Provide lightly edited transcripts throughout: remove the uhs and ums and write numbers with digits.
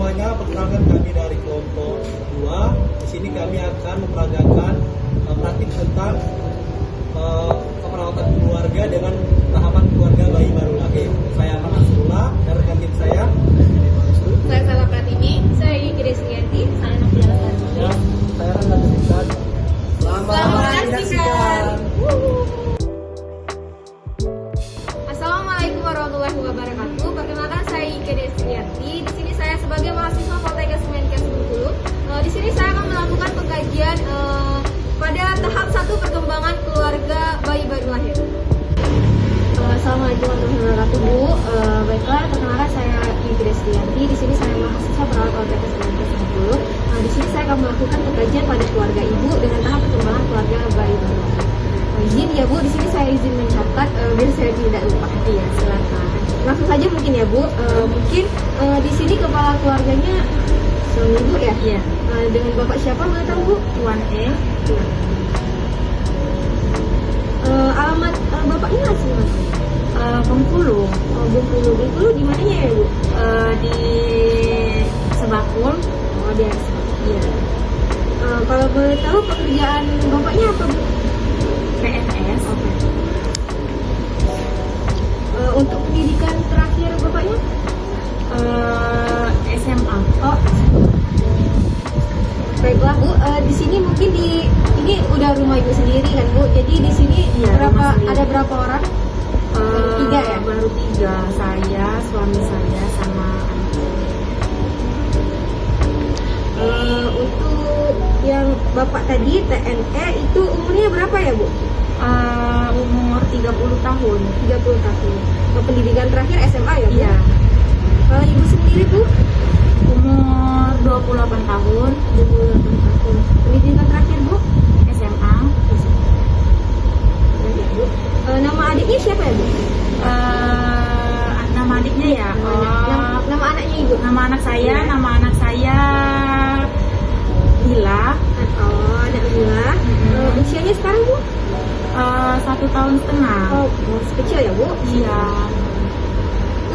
semuanya, perkenalkan kami dari kelompok 2. Di sini kami akan memperagakan praktik tentang keperawatan keluarga dengan tahapan keluarga bayi baru lahir. Saya Ahmad Nasrullah, dan rekan tim saya Salah Pratimi, saya Igri Srianti, saya Nabila Sarjini. dan saya akan menyaksikan. Selamat menyaksikan. Assalamualaikum warahmatullahi wabarakatuh. Perkenalkan saya Igri Srianti. Di sini saya sebagai mahasiswa Poltekkes Menkes Bengkulu. Di sini saya akan melakukan pengkajian pada tahap 1 perkembangan keluarga bayi baru lahir. Assalamualaikum warahmatullahi wabarakatuh, Bu. Baiklah, perkenalkan saya Igri Srianti. Di sini saya mahasiswa perawat Poltekkes Menkes Bengkulu. Di sini saya akan melakukan pengkajian pada keluarga ibu dengan tahap perkembangan keluarga bayi baru lahir. Izin ya, Bu. Di sini saya izin mencatat biar saya tidak lupa. Iya, silakan. Langsung saja mungkin ya, Bu. Mungkin di sini kepala keluarganya suami Ibu ya? Iya. Dengan Bapak siapa boleh tahu, Bu? Tuan E. Alamat Bapaknya asli mana? Bengkulu. Bengkulu. Bengkulu di mananya ya, Bu? Di Sebakul. Oh, di Sebakul. Iya. Kalau boleh tahu pekerjaan Bapaknya apa, Bu? PNS. Oke. Untuk pendidikan terakhir Bapaknya? SMA. Oh. Baiklah, Bu. Di sini mungkin ini udah rumah Ibu sendiri kan, Bu? Jadi di sini ada berapa orang? Baru 3 ya? Baru 3, saya, suami saya, sama anak. Untuk yang Bapak tadi, TNE, itu umurnya berapa ya, Bu? Umur 30 tahun. 30 tahun. Pendidikan terakhir SMA ya, Bu? Iya. Kalau Ibu sendiri, Bu? Umur 28 tahun. 28 tahun. Pendidikan terakhir, Bu? SMA. Ya, Bu. Nama adiknya siapa ya, Bu? Nama adiknya ya? Nama anaknya Ibu? Nama anak saya, Iya. nama anak saya Dila. Oh, anak Dila. Usianya sekarang, Bu? 1 tahun setengah. Oh, masih kecil ya, Bu? Iya.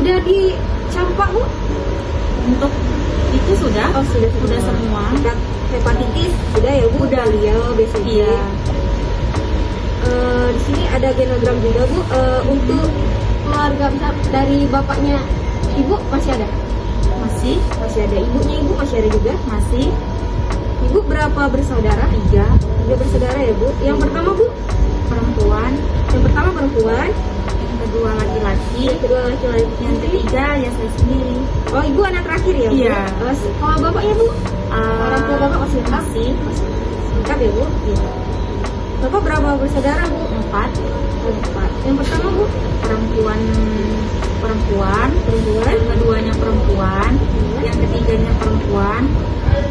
Udah dicampak, Bu? Untuk itu sudah? Oh, sudah semua. Hepatitis sudah ya, Bu? Udah. Beliau BCG. Iya. Di sini ada genogram juga, Bu. Untuk keluarga besar dari bapaknya Ibu masih ada? Masih Ada. Ibunya Ibu masih ada juga? masih Ibu berapa bersaudara? 3 3 bersaudara ya, Bu. Yang pertama, Bu? perempuan, Yang pertama perempuan, yang kedua laki-laki, yang kedua laki-laki, yang ketiga ya saya sendiri. Oh, Ibu anak terakhir ya, Bu? Iya. Kalau bapaknya, Bu? Orang tua Bapak masih lengkap? Masih Lengkap ya, Bu? Iya. Bapak berapa bersaudara, Bu? 4. 4. Yang pertama, Bu? Perempuan, Perempuan. yang keduanya perempuan, yang ketiganya perempuan,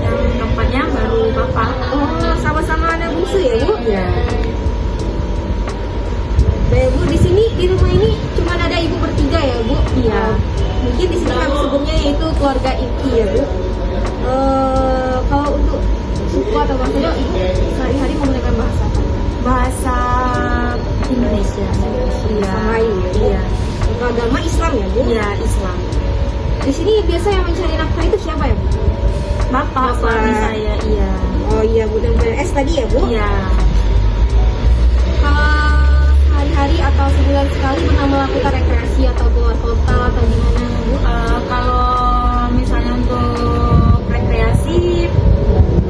yang keempatnya baru bapak. Oh, sama-sama anak bungsu ya, Bu? Iya. Baik, Bu, di sini di rumah ini cuma ada Ibu bertiga ya, Bu? Iya. Mungkin di sini kami sebutnya yaitu keluarga inti ya, Bu. Kalau untuk suku atau bangsa, Ibu sehari-hari menggunakan bahasa apa? Bahasa Indonesia. Iya. Melayu ya, Bu? Iya. Untuk agama Islam ya, Bu? Iya, Islam. Di sini biasa yang mencari nafkah itu siapa ya, Bu? Bapak suami saya, iya. Oh iya, Bu, dan PNS tadi ya, Bu? Iya. Kalau hari-hari atau sebulan sekali pernah melakukan rekreasi atau keluar kota atau gimana, Bu? Kalau misalnya untuk rekreasi,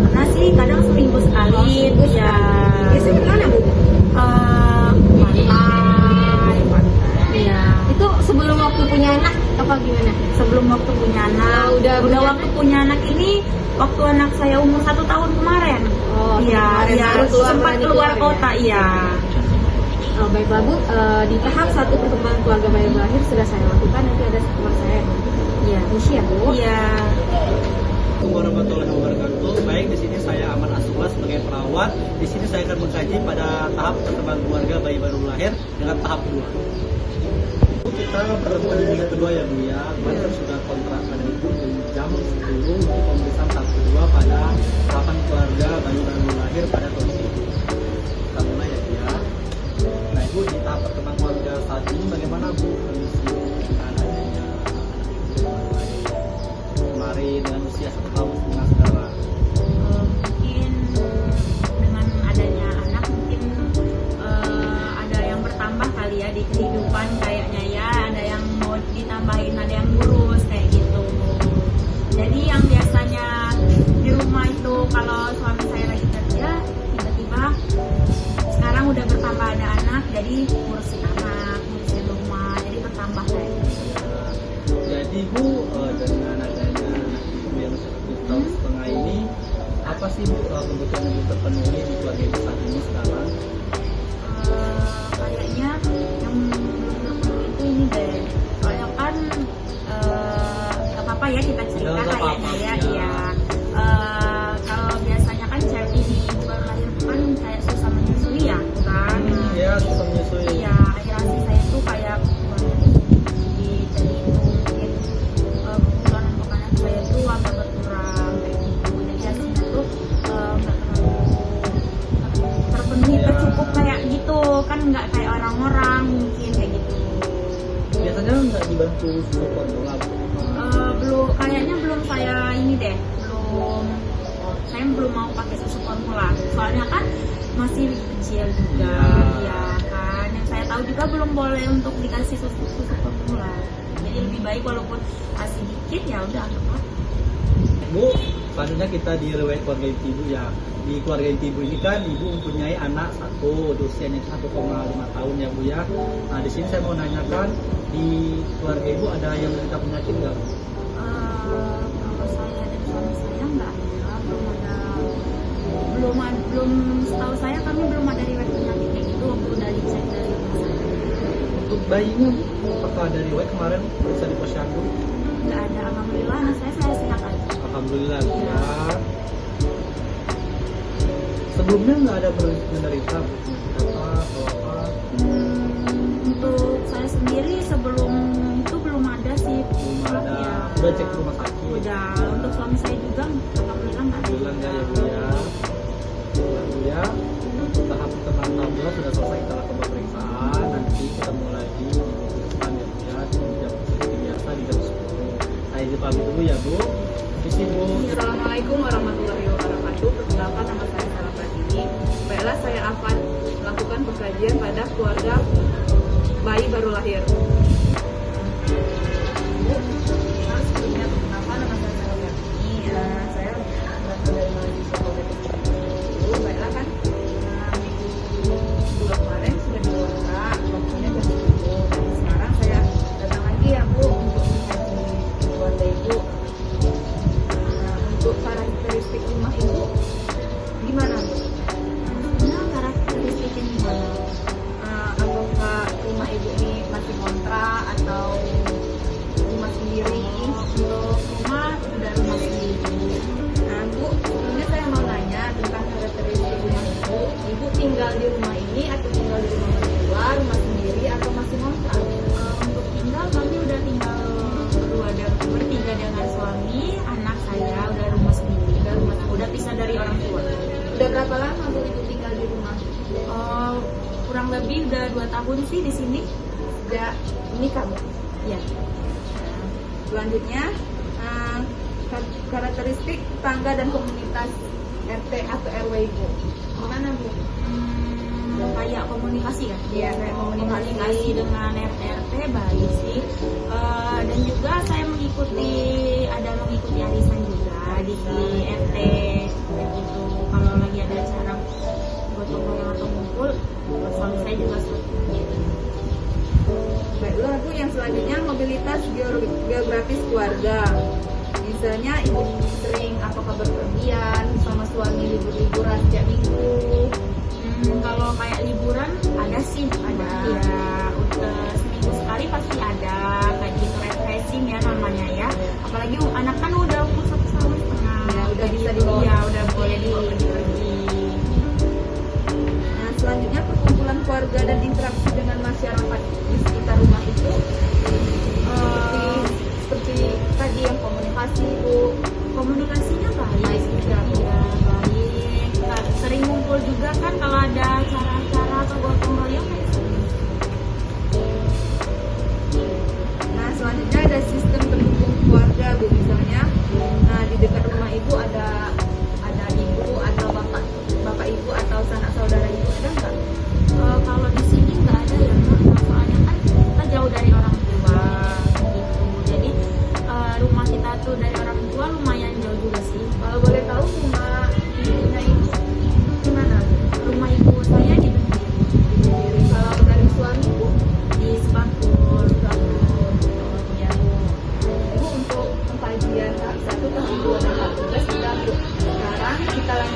pernah sih kadang seminggu sekali. Seminggu Ya. sekali. Biasanya kemana, Bu? Pantai. Iya. Itu sebelum waktu punya anak apa gimana? Sebelum waktu punya anak. udah punya waktu punya anak ini waktu anak saya umur 1 tahun kemarin. Oh, Iya. kemarin Iya. baru Sempat keluar ya? kota. Iya. Oh, baiklah, Bu. Di tahap 1 perkembangan keluarga bayi lahir sudah saya lakukan. Nanti ada teman saya. Iya, misi ya, Bu. Iya. Assalamualaikum warahmatullahi wabarakatuh. Baik, di sini saya Ahmad Nasrullah sebagai perawat. Di sini saya akan mengkaji pada tahap perkembangan keluarga bayi baru lahir dengan tahap 2. Kita bertemu di minggu kedua ya, Bu ya. Kemarin sudah kontrak pada Ibu di jam 10 untuk pemeriksaan tahap kedua pada tahapan keluarga bayi baru lahir pada tahun ini. Kita mulai ya, Bu ya. Nah, Ibu di tahap perkembangan keluarga saat ini bagaimana, Bu, kondisi keadaannya? Kemarin dengan sih Bu kebutuhan yang terpenuhi di keluarga Ibu saat ini sekarang? Kayaknya yang terpenuhi itu ini deh. Soalnya kan nggak apa-apa ya kita cerita Ya, nggak kayaknya apa-apa, ya. ya. Iya. Kalau biasanya kan cewek ini ibu baru lahir kan kayak susah menyusui ya kan. Ya, susah menyusui. Iya, air asi saya tuh kayak jadi mungkin kebutuhan untuk anak saya tuh agak berkurang kayak gitu. Jadi asinya tuh nggak terlalu terpenuhi, Iya. tercukup kayak gitu kan, nggak kayak orang-orang mungkin kayak gitu. Biasanya nggak dibantu susu formula Bu? Belum, kayaknya belum saya ini deh, saya belum mau pakai susu formula. Soalnya kan masih kecil juga, ya kan. Yang saya tahu juga belum boleh untuk dikasih susu formula. Jadi lebih baik walaupun asi dikit ya udah apa. Bu, selanjutnya kita di riwayat keluarga inti Ibu ya. Di keluarga inti Ibu ini kan Ibu mempunyai anak satu, usianya 1,5 tahun ya Bu ya. Nah di sini saya mau nanyakan, di keluarga Ibu ada yang menderita penyakit nggak Bu? Kalau saya dan suami saya nggak ada, belum setahu saya kami belum ada riwayat penyakit kayak gitu waktu udah dicek dari rumah sakit. Untuk bayinya Bu, apakah ada riwayat kemarin bisa di posyandu? Nggak ada, alhamdulillah anak saya sehat aja. Alhamdulillah Bu ya. Sebelumnya nggak ada menderita Bu? Apa atau apa? Untuk saya sendiri sebelum itu belum ada sih. Belum ada. Ya. Udah cek ke rumah sakit? Udah. Untuk suami saya juga alhamdulillah nggak ada. Alhamdulillah nggak ya Bu ya. Nah, Bu ya, tahap pertengahan tahap 2 sudah selesai kita lakukan pemeriksaan. Nanti ketemu lagi di minggu depan ya Bu ya, di jam seperti biasa di jam 10. Saya izin pamit dulu ya Bu. Misi Bu. Assalamualaikum warahmatullahi wabarakatuh. Perkenalkan, nama saya Sarah Pratini. Baiklah, saya akan melakukan pengkajian pada keluarga bayi baru lahir. Sebelumnya perkenalkan, nama saya Sarah Pratini. Saya berasal dari mahasiswa Politeknik. Baiklah kan, bulan kemarin sudah diwawancara, waktunya jam 10. Dan sekarang saya datang lagi ya Bu untuk mengkaji keluarga Ibu. Untuk karakteristik rumah Ibu gimana Bu? Nah, karakteristiknya gimana? Apakah rumah Ibu ini masih kontrak atau rumah sendiri? Untuk rumah udah rumah sendiri. Nah Bu, sebelumnya saya mau nanya tentang karakteristik rumah Ibu. Ibu tinggal di rumah ini atau tinggal di rumah mertua, rumah sendiri atau masih kontrak? Untuk tinggal kami udah tinggal bertiga dengan suami, anak saya udah rumah sendiri, udah pisah dari orang tua. Udah berapa lama Bu Ibu tinggal di rumah? Kurang lebih udah 2 tahun sih di sini. Sejak menikah Bu? Ya. Selanjutnya, karakteristik tetangga dan komunitas RT atau RW Ibu. Gimana Bu? Kayak komunikasi kan? Iya, kayak komunikasi. Dengan RT baik sih. Dan juga saya mengikuti arisan juga di RT kayak gitu. Kalau lagi ada acara gotong royong atau ngumpul, suami saya juga seperti itu. Baiklah Bu, yang selanjutnya mobilitas geografis keluarga. Misalnya Ibu sering apakah berpergian sama suami liburan setiap minggu? Kalau kayak liburan ada sih, ada ya, udah seminggu sekali pasti ada kayak gitu, refreshing ya namanya ya. Apalagi anak kan udah umur 1 tahun setengah, Ya, udah bisa gitu. dibawa. Ya udah boleh dibawa pergi. Nah, selanjutnya perkumpulan keluarga dan interaksi dengan masyarakat di sekitar rumah itu seperti tadi yang komunikasi Bu. Komunikasinya baik juga, ya baik. Nah, sering ngumpul juga kan kalau ada acara-acara atau gotong royong kayak sering. Nah, selanjutnya ada sistem pendukung keluarga Bu. Misalnya, nah di dekat rumah Ibu ada ibu atau bapak ibu atau sanak saudara Ibu, ada nggak? Kalau di sini nggak ada ya, Mbak. Soalnya kan kita jauh dari orang tua gitu. Jadi rumah kita tuh dari orang tua lumayan jauh juga sih. Kalau boleh tahu rumah ibunya Ibu di mana? Rumah ibu saya di Sendiri. Kalau dari suami Bu di Sebakur. ya Bu. Ibu untuk pengkajian tahap 1, tahap 2, dan tahap 3 sudah Bu. Sekarang kita lanjut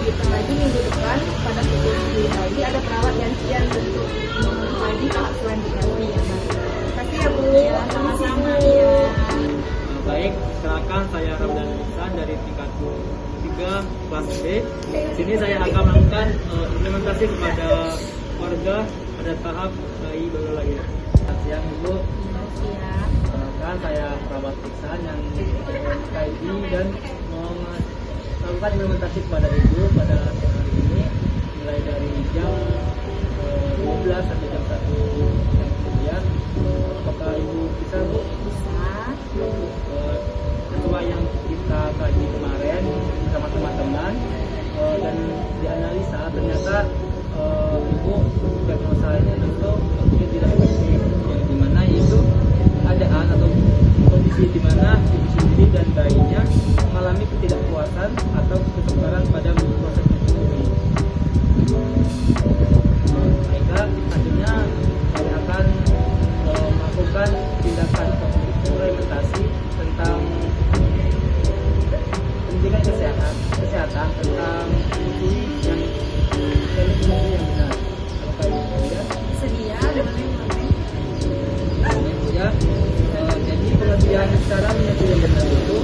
Baik, silakan saya Ramdan Ihsan dari tingkat 3 kelas B. Di sini saya akan melakukan implementasi kepada warga pada tahap bayi baru lahir. Selamat siang Ibu. Siap. Kan saya perawat Ihsan yang mengkaji dan melakukan implementasi kepada Ibu pada siang hari ini mulai dari jam 12 sampai jam 1 yang kemudian. Apakah Ibu bisa Bu? Bisa. Sesuai yang kita kaji kemarin bersama teman-teman dan dianalisa ternyata Ibu diagnosanya itu mungkin tidak efektif, yang dimana itu keadaan atau kondisi di mana ibu sendiri dan bayinya mengalami ketidakpuasan atau kesukaran pada proses menyusui. Sehingga akhirnya saya akan melakukan tindakan implementasi tentang pendidikan kesehatan tentang menyusui yang benar. Apakah Ibu ya? Sedia, Ya, jadi pengertian cara menyusui yang benar itu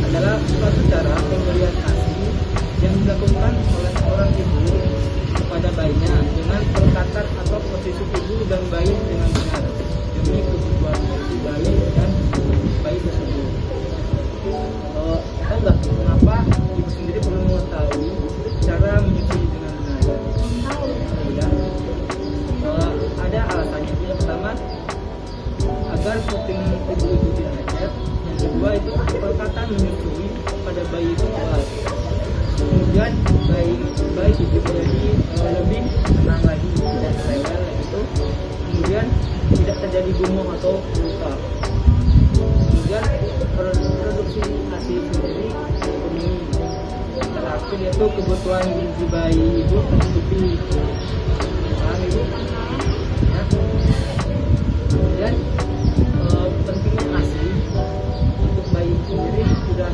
adalah suatu cara pemberian ASI yang dilakukan oleh seorang ibu kepada bayinya dengan perlekatan atau posisi ibu dan bayi dengan benar demi kebutuhan si bayi dan bayi tersebut. Tahu nggak kenapa ibu sendiri perlu mengetahui cara menyusui dengan benar? tahu. Ya. Ada alasannya. Yang pertama, agar protein tubuh ibu tidak lecet. Yang kedua itu perlekatan menyusui pada bayi itu kuat. Kemudian bayi itu menjadi lebih tenang lagi, tidak rewel gitu. Kemudian tidak terjadi gumoh atau luka. Kemudian produksi ASI sendiri terpenuhi. Terakhir yaitu kebutuhan gizi bayi ibu tercukupi. Paham Ibu? Ya. Kemudian pentingnya ASI untuk bayi sendiri sudah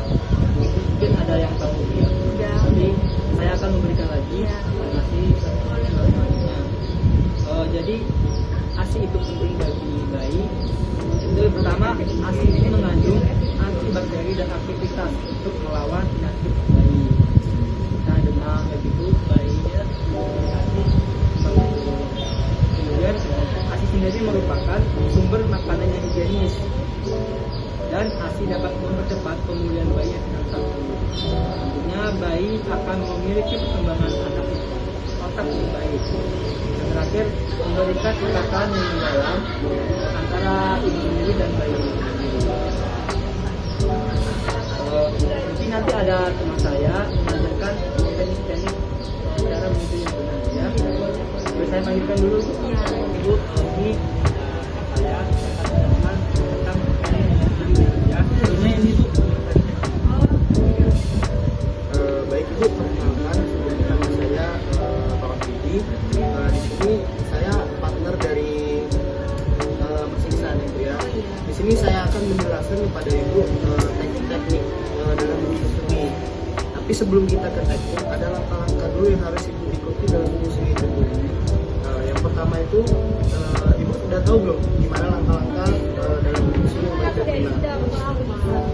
mungkin ada yang tahu ya. Tapi saya akan memberikan lagi informasi selanjutnya. Jadi ASI itu penting bagi bayi. Itu pertama, ASI ini mengandung antibakteri dan aktivitas untuk melawan penyakit bayi. Nah, demam begitu bayinya ASI menurun. Kemudian ASI sendiri merupakan sumber makanan yang higienis dan ASI dapat mempercepat pemulihan bayi yang sedang sakit. Tentunya bayi akan memiliki perkembangan otak yang baik. Yang terakhir, memberikan ikatan yang mendalam antara ibu sendiri dan bayi. Mungkin nanti ada teman saya mengajarkan teknik-teknik cara menyusui yang benar ya. Boleh saya panggilkan dulu Ibu, ini saya akan menjelaskan tentang teknik menyusui ya. Ini Bu. Baik Ibu, perkenalkan nama saya Pak Widi. Di sini saya partner dari Mas Ihsan Ibu ya. Di sini saya akan menjelaskan kepada Ibu teknik-teknik dalam menyusui. Tapi sebelum kita ke teknik, ada langkah-langkah dulu yang harus Ibu ikuti dalam menyusui itu. Yang pertama itu Ibu sudah tahu belum gimana langkah-langkah dalam menyusui yang baik dan benar?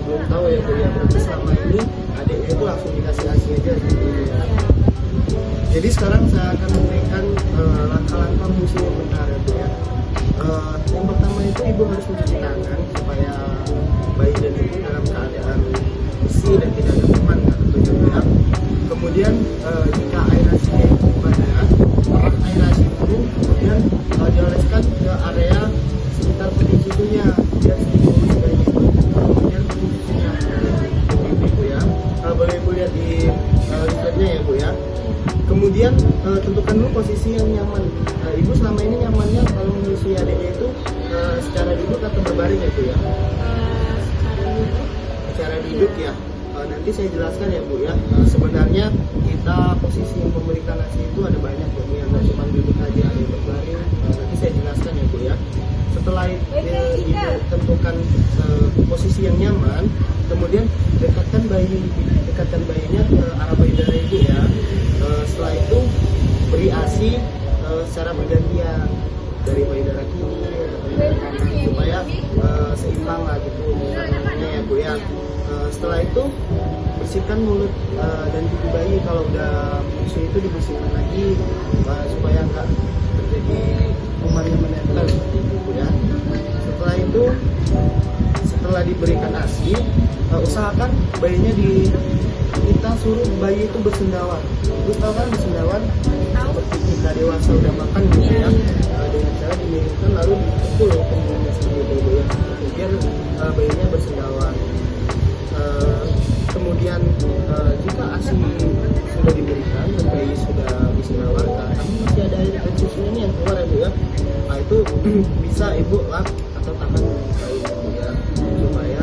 Belum tahu ya Bu ya. Berarti selama ini adiknya itu langsung dikasih ASI aja gitu ya. Jadi sekarang saya akan memberikan langkah-langkah menyusui yang benar ya Bu ya. Yang pertama itu Ibu harus mencuci tangan supaya bayi dan ibu dalam keadaan bersih dan tidak ada kuman ya tentunya Bu ya. Kemudian jika air ASI banyak, perak air ASI itu kemudian dioleskan ke area sekitar peti susunya biar sedikit bayi itu. Kemudian peti susunya Bu ya. Boleh Ibu lihat di leafletnya ya Bu ya. Kemudian tentukan dulu posisi yang nyaman. Ibu selama ini nyamannya kalau menyusui adiknya itu secara duduk atau berbaring ya Bu ya? Secara duduk ya. Nanti saya jelaskan ya Bu ya. Sebenarnya kita posisi yang memberikan ASI itu ada banyak ya Bu ya. Nggak cuma duduk aja, ada yang berbaring. Nanti saya jelaskan ya Bu ya. Setelah Ibu tentukan posisi yang nyaman, kemudian dekatkan bayinya ke arah payudara Ibu ya. Setelah itu beri ASI secara bergantian. dari bayi darah kiri atau darah kanan supaya seimbang lah gitu kandungannya ya Bu ya. Setelah itu bersihkan mulut dan pipi bayi. Kalau udah menyusui itu dibersihkan lagi supaya nggak terjadi kuman yang menempel seperti itu Bu ya. Setelah itu, setelah diberikan ASI, usahakan bayinya kita suruh bayi itu bersendawan. Ibu tahu kan bersendawan? Seperti kita dewasa udah makan gitu ya, dengan cara dimiringkan lalu dipukul punggungnya seperti itu Bu ya, biar bayinya bersendawan. Kemudian jika ASI sudah diberikan dan bayi sudah bersendawan, tapi masih ada air susunya nih yang keluar ya Bu ya, nah itu bisa ibu lap atau tahan bayi Bu ya, supaya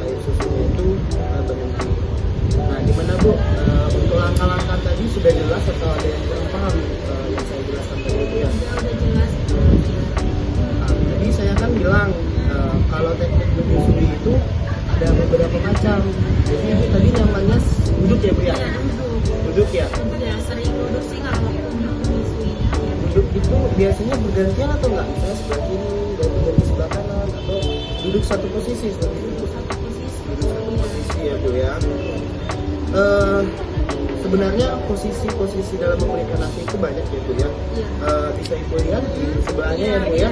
air susunya itu berhenti. Nah gimana Bu, untuk langkah-langkah tadi sudah jelas atau ada yang kurang paham yang saya jelaskan tadi Bu ya? Udah jelas. Nah, tadi saya kan bilang kalau teknik menyusui itu ada beberapa macam. Jadi ibu tadi nyamannya duduk ya Bu ya? Iya, Duduk ya? udah sering duduk sih kalau waktu menyusuinya. Duduk itu biasanya bergantian atau enggak? Misalnya sebelah kiri, ganti sebelah kanan, atau duduk satu posisi seperti itu? Satu posisi. Duduk satu posisi ya Bu ya. Sebenarnya posisi-posisi dalam memberikan ASI itu banyak ya Bu ya. Bisa ibu lihat di sebelahnya ya Bu ya.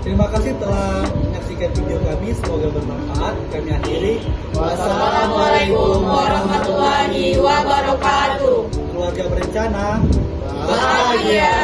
Terima kasih telah menyaksikan video kami, semoga bermanfaat. Kami akhiri. Wassalamualaikum warahmatullahi wabarakatuh. Keluarga berencana Bahagia.